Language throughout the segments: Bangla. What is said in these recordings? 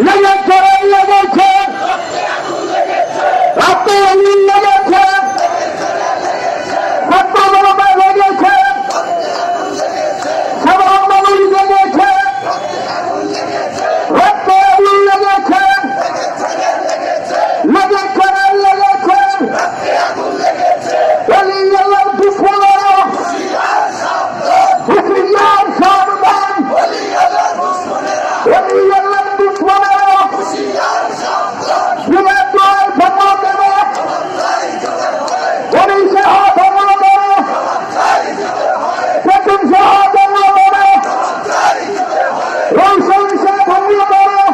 লেগেছে লেগেছে রাতে লেগেছে ছাত্রজনতা লেগেছে সাধারণ মানুষ লেগেছে রাতে লেগেছে লেগেছে লেগেছে অলিয়াল্লাহ দুশ্মনেরা হুঁশিয়ার সাবধান অলিয়াল্লাহ দুশ্মনেরা দিনের দোয়ার ভাঙা দেবে পুলিশে হাত ভাঙা দেবে সেতুন সহ ভাঙা দেবে রৌশন সে ভাঙা দেবে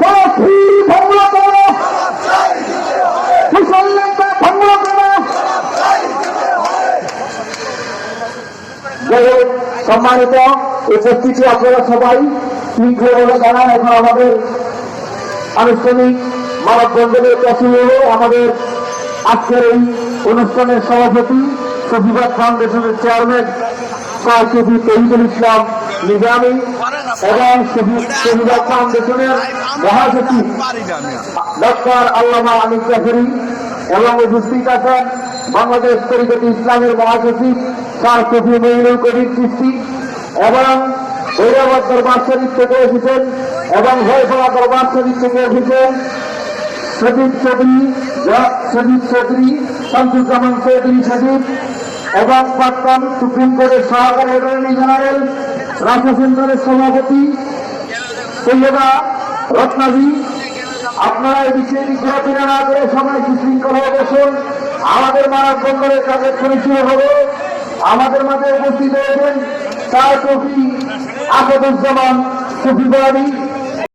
কফি ভাঙা দেবে মুসল্লিকে ভাঙা দেবে। সম্মানিত উপস্থিতি আপনারা সবাই শৃঙ্খলাভাবে দাঁড়ান। এখন আমাদের আনুষ্ঠানিক মানববন্ধনের প্রশ্ন হল আমাদের আজকের এই অনুষ্ঠানের সভাপতি শফিবাদ ফাউন্ডেশনের চেয়ারম্যান স্যার কবি তহিদুল ইসলাম নিজামী এবং শফিবাদ ফাউন্ডেশনের মহাসচিব ডক্টর আল্লামা আনিস জাফরি এবং উপস্থিত আছেন বাংলাদেশ তরিকতে ইসলামের মহাসচিব স্যার কবি মঈনুল কবির চিশতি এবং ভৈরবাদ দরবার শরীফ থেকে এসেছেন এবং ভৈরবা দরবার শরীফ থেকে এসেছেন সজিব চৌধুরী শামসুজ্জামান চৌধুরী সজিব এবং প্রাক্তন সুপ্রিম কোর্টের সহকারী অ্যাটর্নি জেনারেল রাষ্ট্র সেন্টারের সভাপতি সৈয়দা রত্নাজি। আপনারা এই বিষয়টি ঘোরাফেরা না করে সবাই সুশৃঙ্খল হয়ে বসুন। আমাদের মানববন্ধনের কাজে পরিচয় হবে। আমাদের মাঝে উপস্থিত হয়েছেন স্যার কবি আসাদুজ্জামান শফিবাদী